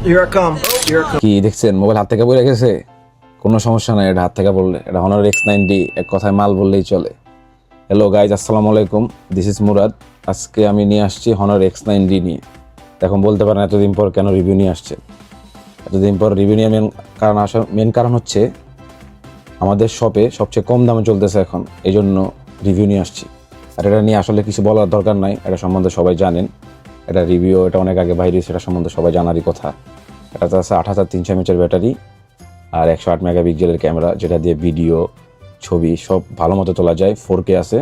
Here I come. Here I come. কি দেখছেন mobile হাত থেকে পড়ে গেছে? কোনো সমস্যা নাই, এটা হাত থেকে পড়লে। এটা Honor X90, এক কথায় মাল বললেই চলে। হ্যালো গাইজ, আসসালামু আলাইকুম, দিস ইজ মুরাদ। আজকে আমি নিয়ে আসছি Honor X90 নিয়ে। এখন বলতে পারেন এতদিন পর কেন রিভিউ নিয়ে আসছে। এতদিন পর রিভিউ নিয়ে মেন কারণ হচ্ছে আমাদের শপে সবচেয়ে কম দামে চলতেছে এখন, এই জন্য রিভিউ নিয়ে আসছি। আর এটা নিয়ে আসলে কিছু বলার দরকার নাই, এটা সম্বন্ধে সবাই জানেন। এটা রিভিউ, এটা অনেক আগে বাইরে, সেটা সম্বন্ধে সবাই জানারই কথা। এটাতে আছে 8300 mAh ব্যাটারি আর 108 মেগাপিক্সেলের ক্যামেরা, যেটা দিয়ে ভিডিও, ছবি সব ভালো মতো তোলা যায়। 4K আছে।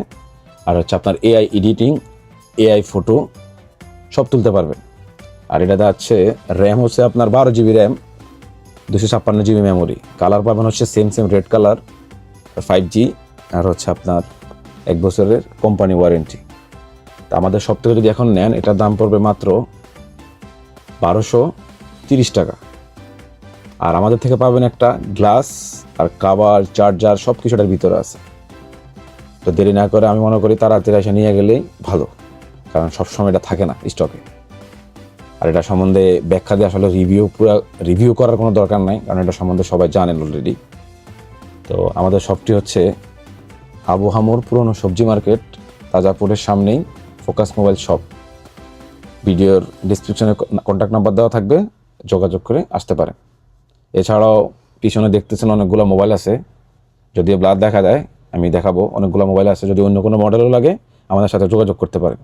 আর হচ্ছে আপনার এআই এডিটিং, এআই ফটো সব তুলতে পারবেন। আর এটাতে আছে র্যাম হচ্ছে আপনার 12 GB RAM, 256 GB memory. Colour পাবেন হচ্ছে সেম রেড কালার, 5G, আর হচ্ছে আপনার 1 বছরের কোম্পানি ওয়ারেন্টি। তা আমাদের সব থেকে যদি এখন নেন, এটার দাম পড়বে মাত্র 1230 টাকা। আর আমাদের থেকে পাবেন একটা গ্লাস আর কাভার, চার্জার সব কিছুটার ভিতরে আছে। তো দেরি না করে আমি মনে করি তাড়াতাড়ি এসে নিয়ে গেলেই ভালো, কারণ সবসময় এটা থাকে না স্টকে। আর এটা সম্বন্ধে ব্যাখ্যা দিয়ে আসলে রিভিউ করার কোনো দরকার নাই, কারণ এটা সম্বন্ধে সবাই জানেন অলরেডি। তো আমাদের শপটি হচ্ছে আবু হামুর পুরনো সবজি মার্কেট, তাজাপুরের সামনেই ফোকাস মোবাইল শপ। ভিডিওর ডিসক্রিপশনে কন্ট্যাক্ট নাম্বার দেওয়া থাকবে, যোগাযোগ করে আসতে পারেন। এছাড়াও পিছনে দেখতেছেন অনেকগুলো মোবাইল আছে, যদিও ব্লার দেখা দেয়, আমি দেখাবো। অনেকগুলো মোবাইল আছে, যদি অন্য কোনো মডেলও লাগে আমাদের সাথে যোগাযোগ করতে পারেন।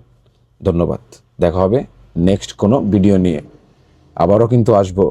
ধন্যবাদ, দেখা হবে নেক্সট কোনো ভিডিও নিয়ে। আবারও কিন্তু আসবো।